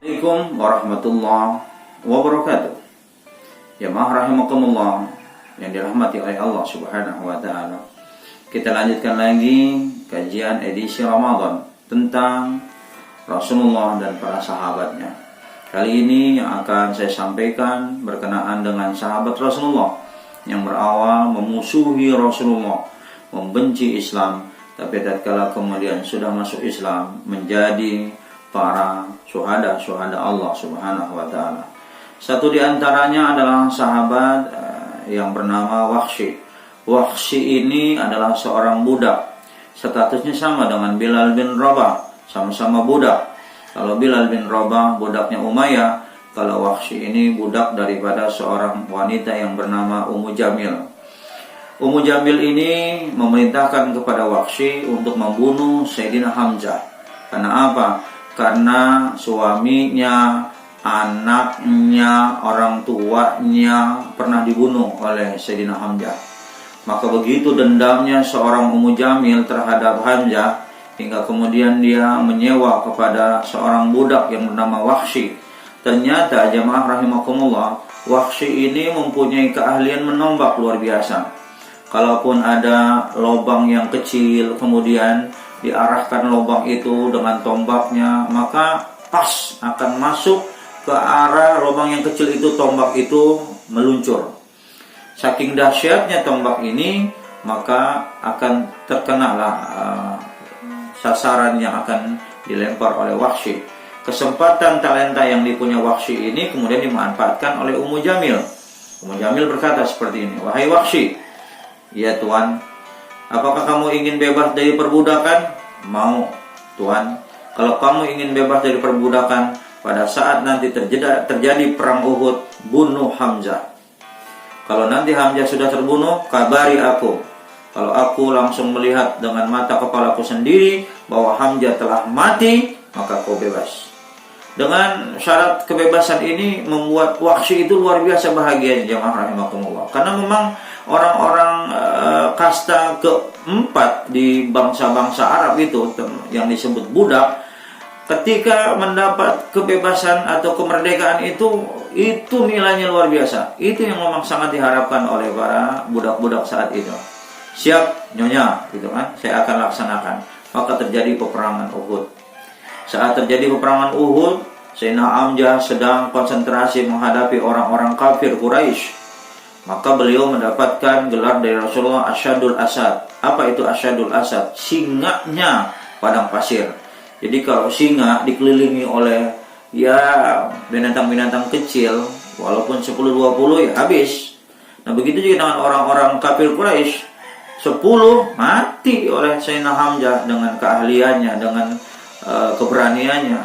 Assalamualaikum warahmatullahi wabarakatuh. Jamaah rahimakumullah yang dirahmati oleh Allah Subhanahu wa taala. Kita lanjutkan lagi kajian edisi Ramadan tentang Rasulullah dan para sahabatnya. Kali ini yang akan saya sampaikan berkenaan dengan sahabat Rasulullah yang berawal memusuhi Rasulullah, membenci Islam, tapi tatkala kemudian sudah masuk Islam menjadi para syuhada Allah Subhanahu wa taala. Satu di antaranya adalah sahabat yang bernama Wahsy. Wahsy ini adalah seorang budak. Statusnya sama dengan Bilal bin Rabah, sama-sama budak. Kalau Bilal bin Rabah budaknya Umayyah, kalau Wahsy ini budak daripada seorang wanita yang bernama Ummu Jamil. Ummu Jamil ini memerintahkan kepada Wahsy untuk membunuh Sayyidina Hamzah. Karena apa? Karena suaminya, anaknya, orang tuanya pernah dibunuh oleh Sayyidina Hamzah. Maka begitu dendamnya seorang Ummu Jamil terhadap Hamzah, hingga kemudian dia menyewa kepada seorang budak yang bernama Wahsy. Ternyata jamaah rahimakumullah, Wahsy ini mempunyai keahlian menombak luar biasa. Kalaupun ada lubang yang kecil, kemudian diarahkan lubang itu dengan tombaknya, maka pas akan masuk ke arah lubang yang kecil itu, tombak itu meluncur. Saking dahsyatnya tombak ini, maka akan terkenalah sasaran yang akan dilempar oleh Wahsy. Kesempatan talenta yang dipunya Wahsy ini kemudian dimanfaatkan oleh Ummu Jamil. Ummu Jamil berkata seperti ini, "Wahai Wahsy, ya Tuan, apakah kamu ingin bebas dari perbudakan?" "Mau, Tuan. Kalau kamu ingin bebas dari perbudakan, pada saat nanti terjadi perang Uhud, bunuh Hamzah. Kalau nanti Hamzah sudah terbunuh, kabari aku. Kalau aku langsung melihat dengan mata kepalaku sendiri bahwa Hamzah telah mati, maka kau bebas." Dengan syarat kebebasan ini membuat Wahsy itu luar biasa bahagia, jamaah rahimakumullah. Karena memang orang-orang kasta keempat di bangsa-bangsa Arab itu yang disebut budak, ketika mendapat kebebasan atau kemerdekaan itu nilainya luar biasa. Itu yang memang sangat diharapkan oleh para budak-budak saat itu. Siap nyonya, gitu kan, saya akan laksanakan. Maka terjadi peperangan Uhud. Saat terjadi peperangan Uhud, Sayyidina Hamzah sedang konsentrasi menghadapi orang-orang kafir Quraisy. Maka beliau mendapatkan gelar dari Rasulullah Asyadul Asad. Apa itu Asyadul Asad? Singanya padang pasir. Jadi kalau singa dikelilingi oleh binatang-binatang kecil, walaupun 10-20 habis. Nah begitu juga dengan orang-orang kafir Quraisy. 10 mati oleh Sayyidina Hamzah dengan keahliannya, dengan keberaniannya.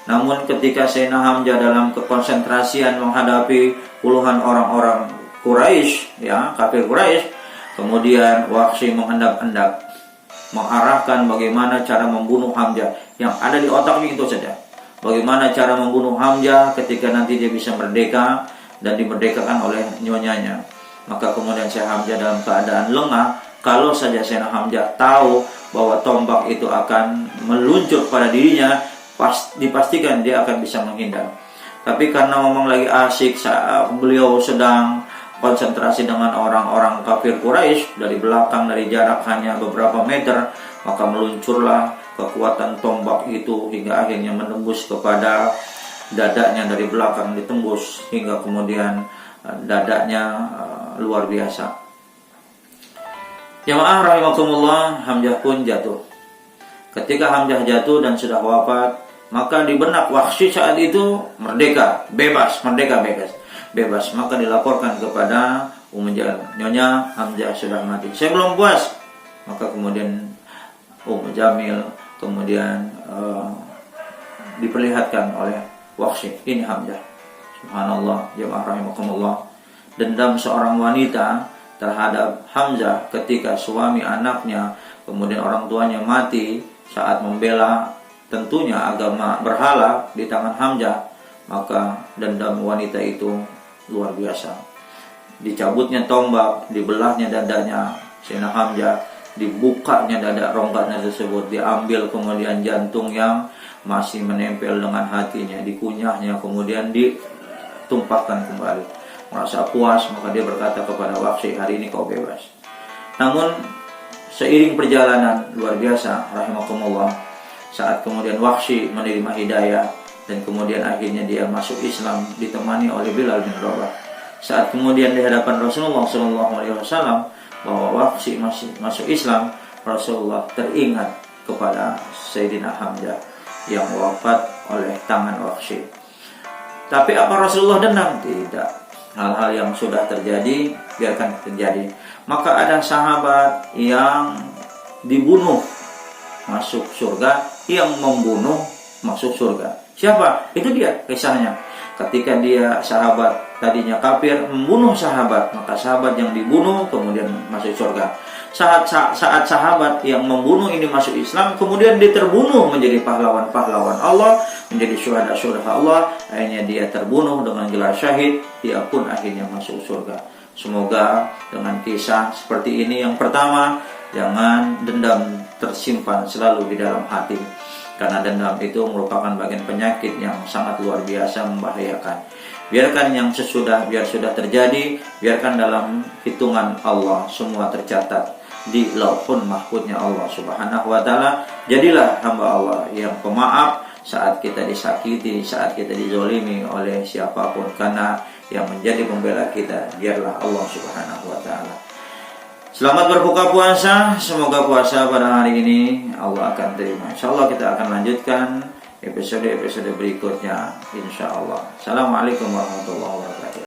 Namun ketika Sayyidina Hamzah dalam kekonsentrasian menghadapi puluhan orang-orang Quraisy, kafir Quraisy, kemudian Wahsy menghendak-hendak mengarahkan bagaimana cara membunuh Hamzah. Yang ada di otaknya itu saja. Bagaimana cara membunuh Hamzah ketika nanti dia bisa merdeka dan dimerdekakan oleh nyonyanya. Maka kemudian Sayyidina Hamzah dalam keadaan lengah. Kalau saja Sayyidina Hamzah tahu bahwa tombak itu akan meluncur pada dirinya, dipastikan dia akan bisa menghindar. Tapi karena memang lagi asik, beliau sedang konsentrasi dengan orang-orang kafir Quraisy dari belakang, dari jarak hanya beberapa meter, maka meluncurlah kekuatan tombak itu hingga akhirnya menembus kepada dadanya dari belakang, ditembus hingga kemudian dadanya luar biasa. Jamaah rahimakumullah, Hamzah pun jatuh. Ketika Hamzah jatuh dan sudah wafat, maka di benak Wahsy saat itu merdeka, bebas. Maka dilaporkan kepada Ummu Jamil, "Nyonya, Hamzah sudah mati." "Saya belum puas." Maka kemudian Ummu Jamil kemudian diperlihatkan oleh Wahsy, "Ini Hamzah." Subhanallah, jamaah rahimakumullah. Dendam seorang wanita terhadap Hamzah ketika suami, anaknya, kemudian orang tuanya mati saat membela tentunya agama berhala di tangan Hamzah, maka dendam wanita itu luar biasa. Dicabutnya tombak, dibelahnya dadanya Sayyidina Hamzah, dibukanya dada rongganya tersebut, diambil kemudian jantung yang masih menempel dengan hatinya, dikunyahnya, kemudian ditumpahkan kembali. Merasa puas, maka dia berkata kepada Wahsy, hari ini kau bebas. Namun seiring perjalanan luar biasa, rahimakumullah, saat kemudian Wahsy menerima hidayah dan kemudian akhirnya dia masuk Islam ditemani oleh Bilal bin Rabah. Saat kemudian di hadapan Rasulullah SAW bahwa Wahsy masuk Islam, Rasulullah teringat kepada Sayyidina Hamzah yang wafat oleh tangan Wahsy. Tapi apa Rasulullah dendam? Tidak. Hal-hal yang sudah terjadi biarkan terjadi. Maka ada sahabat yang dibunuh masuk surga, yang membunuh masuk surga. Siapa? Itu dia kisahnya. Ketika dia sahabat tadinya kafir membunuh sahabat, maka sahabat yang dibunuh kemudian masuk surga. Saat sahabat yang membunuh ini masuk Islam, kemudian dia terbunuh menjadi pahlawan-pahlawan Allah, menjadi syuhada-syuhada Allah, akhirnya dia terbunuh dengan gelar syahid, dia pun akhirnya masuk surga. Semoga dengan kisah seperti ini, yang pertama, jangan dendam tersimpan selalu di dalam hati, karena dendam itu merupakan bagian penyakit yang sangat luar biasa membahayakan. Biarkan yang sesudah biar sudah terjadi, biarkan dalam hitungan Allah semua tercatat di Lauhul Mahfuznya Allah Subhanahu wa taala. Jadilah hamba Allah yang pemaaf saat kita disakiti, saat kita dizolimi oleh siapapun, karena yang menjadi pembela kita biarlah Allah Subhanahu wa taala. Selamat berbuka puasa. Semoga puasa pada hari ini Allah akan terima. Insyaallah kita akan lanjutkan episode berikutnya insyaallah. Assalamualaikum warahmatullahi wabarakatuh.